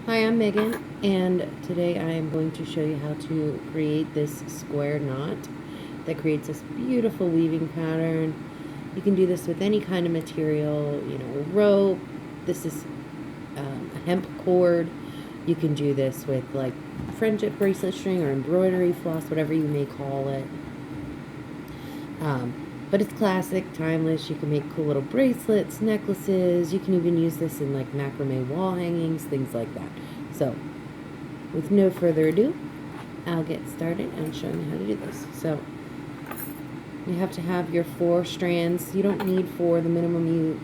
Hi, I'm Megan, and today I am going to show you how to create this square knot that creates this beautiful weaving pattern. You can do this with any kind of material, rope. This is a hemp cord. You can do this with like friendship bracelet string or embroidery floss, whatever you may call it. But it's classic, timeless. You can make cool little bracelets, necklaces. You can even use this in like macrame wall hangings, things like that. So, with no further ado, I'll get started and show you how to do this. So, you have to have your 4 strands. You don't need 4. The minimum you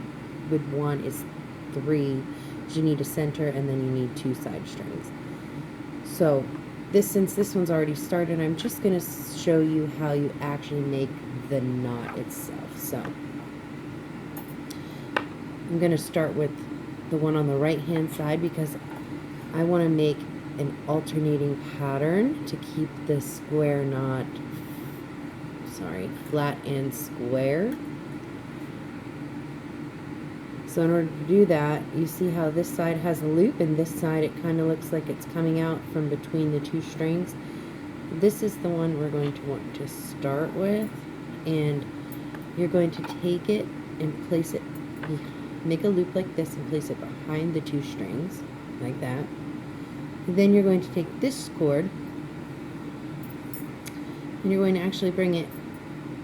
would want is 3. You need a center and then you need 2 side strings. So, since this one's already started, I'm just going to show you how you actually make the knot itself. So, I'm going to start with the one on the right hand side because I want to make an alternating pattern to keep the square knot, flat and square. So in order to do that, you see how this side has a loop and this side it kind of looks like it's coming out from between the 2 strings. This is the one we're going to want to start with, and you're going to take it and place it, make a loop like this and place it behind the 2 strings, like that. And then you're going to take this cord and you're going to actually bring it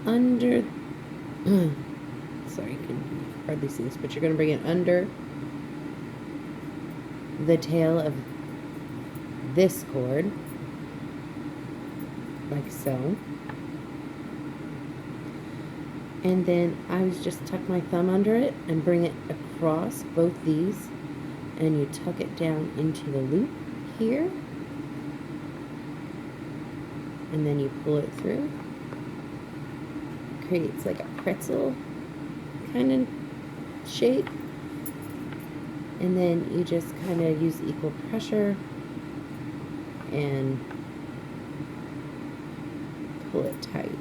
under, sorry, you can hardly see this, but you're going to bring it under the tail of this cord, like so. And then I was just tuck my thumb under it and bring it across both these, and you tuck it down into the loop here, and then you pull it through. It creates like a pretzel kind of shape, and then you just kind of use equal pressure and pull it tight.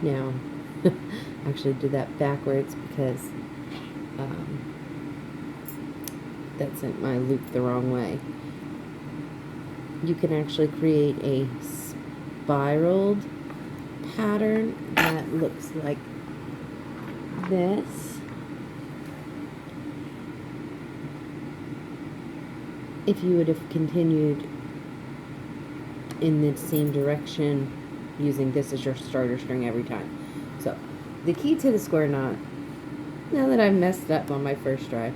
Now, I actually did that backwards because that sent my loop the wrong way. You can actually create a spiraled pattern that looks like this. If you would have continued in the same direction using this as your starter string every time. So, the key to the square knot, now that I've messed up on my first try,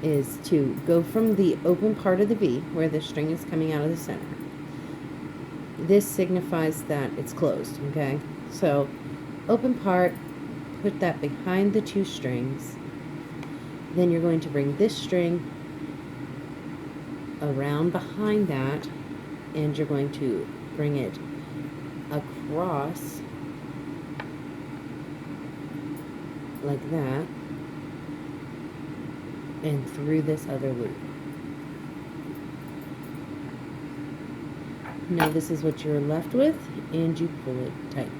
is to go from the open part of the V, where the string is coming out of the center. This signifies that it's closed, okay? So, open part, put that behind the 2 strings. Then you're going to bring this string around behind that, and you're going to bring it across like that and through this other loop. Now this is what you're left with, and you pull it tight.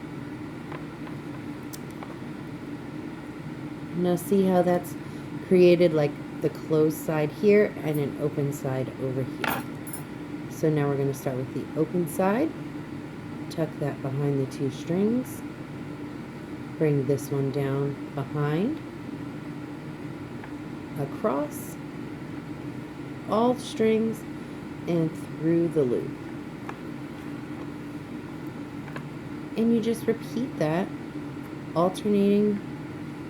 Now see how that's created like the closed side here and an open side over here. So now we're going to start with the open side. Tuck that behind the 2 strings. Bring this one down behind, across all the strings, and through the loop. And you just repeat that, alternating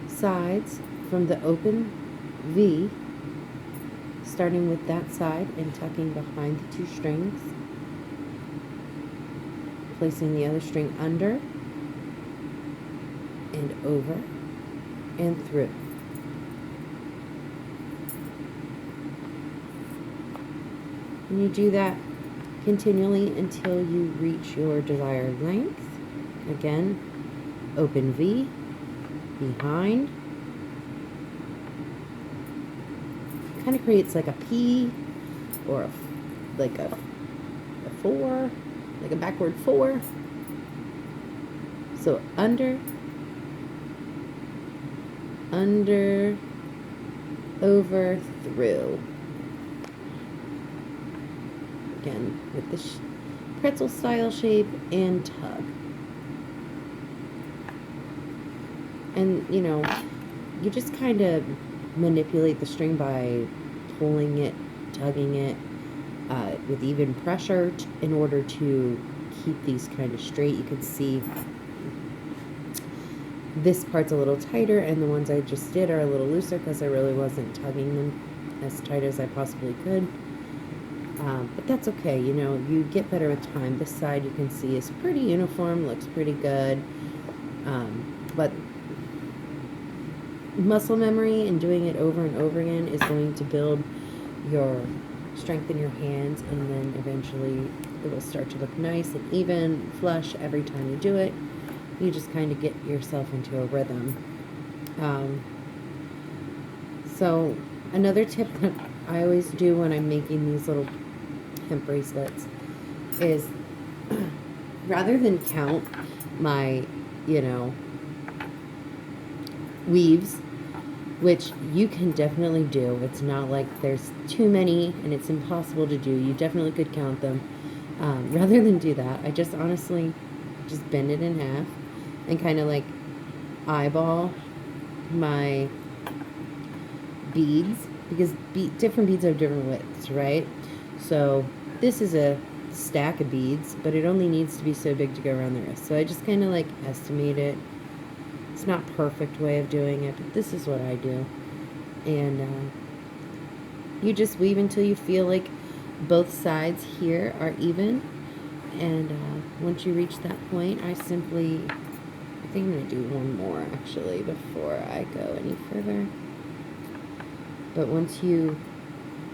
sides from the open V, starting with that side and tucking behind the 2 strings, placing the other string under and over and through. And you do that continually until you reach your desired length. Again, open V, behind. Kind of creates like a P or like a 4, like a backward 4. So under, over, through. Again, with the pretzel style shape, and tug. And, you know, you just kind of manipulate the string by pulling it, tugging it, with even pressure in order to keep these kind of straight. You can see this part's a little tighter, and the ones I just did are a little looser because I really wasn't tugging them as tight as I possibly could. But that's okay, you know, you get better with time. This side you can see is pretty uniform, looks pretty good. But muscle memory and doing it over and over again is going to build your strength in your hands, and then eventually it will start to look nice and even, flush every time you do it. You just kind of get yourself into a rhythm. So another tip that I always do when I'm making these little hemp bracelets is rather than count my, you know, weaves, which you can definitely do. It's not like there's too many and it's impossible to do. You definitely could count them. Rather than do that, I just honestly just bend it in half and kind of like eyeball my beads, because different beads have different widths, right? So this is a stack of beads, but it only needs to be so big to go around the wrist. So I just kind of like estimate it. It's not perfect way of doing it, but this is what I do. And you just weave until you feel like both sides here are even. And once you reach that point, I think I'm going to do one more actually before I go any further. But once you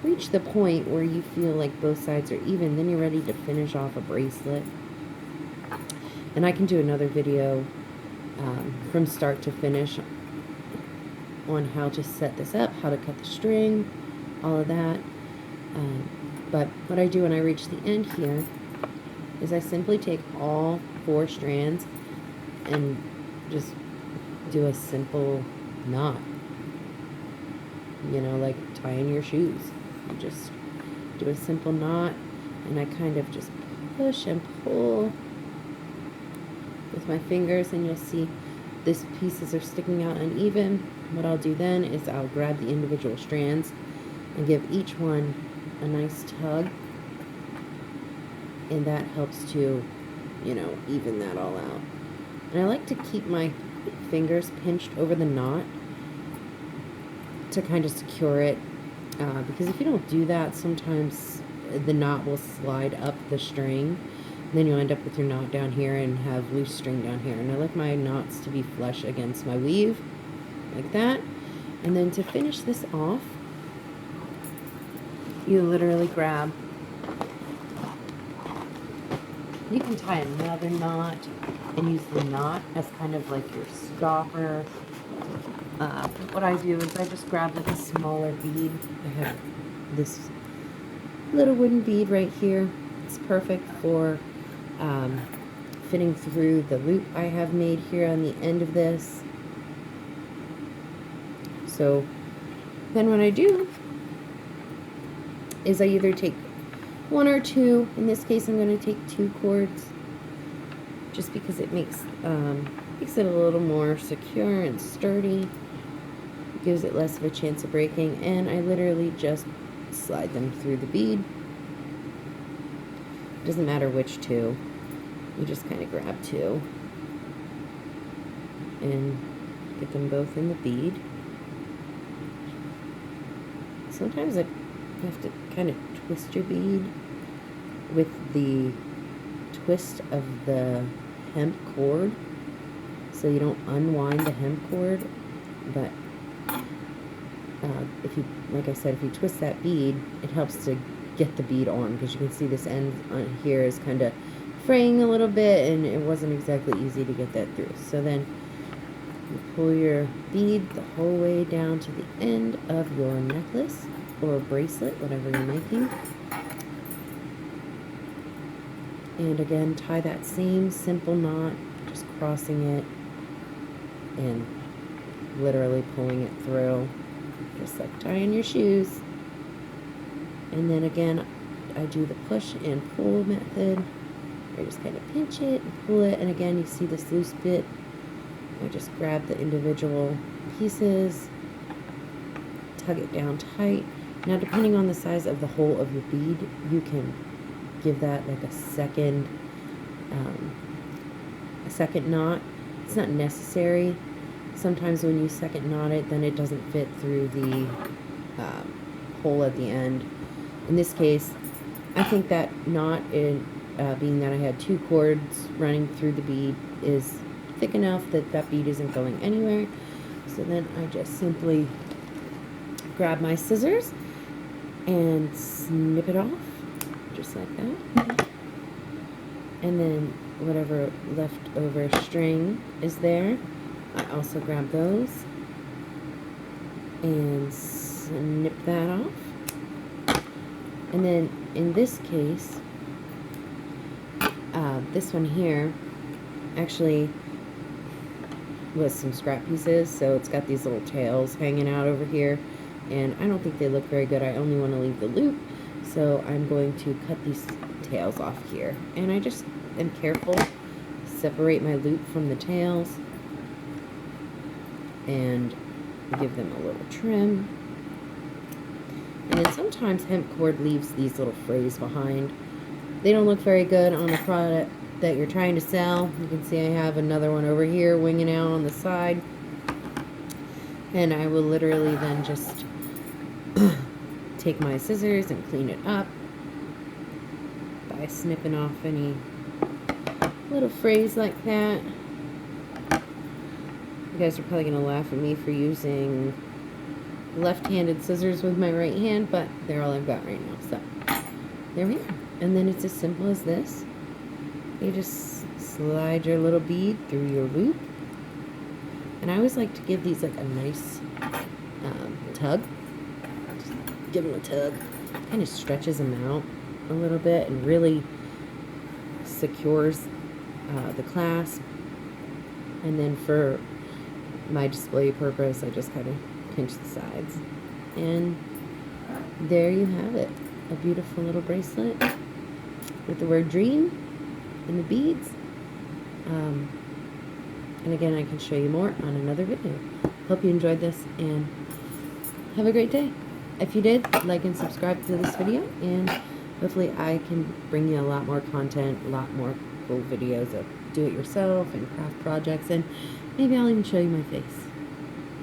reach the point where you feel like both sides are even, then you're ready to finish off a bracelet. And I can do another video from start to finish on how to set this up, how to cut the string, all of that. But what I do when I reach the end here is I simply take all 4 strands and just do a simple knot. You know, like tying your shoes. You just do a simple knot, and I kind of just push and pull with my fingers, and you'll see these pieces are sticking out uneven. What I'll do then is I'll grab the individual strands and give each one a nice tug, and that helps to, you know, even that all out. And I like to keep my fingers pinched over the knot to kind of secure it, because if you don't do that, sometimes the knot will slide up the string. Then you'll end up with your knot down here and have loose string down here. And I like my knots to be flush against my weave, like that. And then to finish this off, you literally grab, you can tie another knot and use the knot as kind of like your stopper. What I do is I just grab like a smaller bead. I have this little wooden bead right here. It's perfect for fitting through the loop I have made here on the end of this. So then what I do is I either take 1 or 2. In this case, I'm going to take 2 cords, just because it makes it a little more secure and sturdy. It gives it less of a chance of breaking, and I literally just slide them through the bead. It doesn't matter which 2. You just kind of grab 2 and get them both in the bead. Sometimes I have to kind of twist your bead with the twist of the hemp cord, so you don't unwind the hemp cord. But if you, like I said, if you twist that bead, it helps to get the bead on, because you can see this end on here is kind of fraying a little bit, and it wasn't exactly easy to get that through. So then you pull your bead the whole way down to the end of your necklace or bracelet, whatever you're making. And again, tie that same simple knot just crossing it and literally pulling it through, just like tying your shoes. And then again, I do the push and pull method. I just kind of pinch it and pull it, and again, you see this loose bit. I just grab the individual pieces, tug it down tight. Now, depending on the size of the hole of your bead, you can give that like a second knot. It's not necessary. Sometimes when you second knot it, then it doesn't fit through the hole at the end. In this case, I think that knot, being that I had 2 cords running through the bead, is thick enough that that bead isn't going anywhere. So then I just simply grab my scissors and snip it off, just like that. And then whatever leftover string is there, I also grab those and snip that off. And then in this case, this one here actually was some scrap pieces, so it's got these little tails hanging out over here, and I don't think they look very good. I only want to leave the loop, so I'm going to cut these tails off here. And I just am careful, separate my loop from the tails, and give them a little trim. And then sometimes hemp cord leaves these little frays behind. They don't look very good on a product that you're trying to sell. You can see I have another one over here winging out on the side. And I will literally then just take my scissors and clean it up by snipping off any little frays like that. You guys are probably going to laugh at me for using left-handed scissors with my right hand, but they're all I've got right now. So there we are. And then it's as simple as this. You just slide your little bead through your loop. And I always like to give these like a nice tug. Just give them a tug. Kind of stretches them out a little bit and really secures the clasp. And then for my display purpose, I just kind of pinch the sides. And there you have it. A beautiful little bracelet with the word dream and the beads. And again, I can show you more on another video. Hope you enjoyed this and have a great day. If you did, like and subscribe to this video, and hopefully I can bring you a lot more content, a lot more cool videos of do-it-yourself and craft projects, and maybe I'll even show you my face.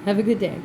Have a good day.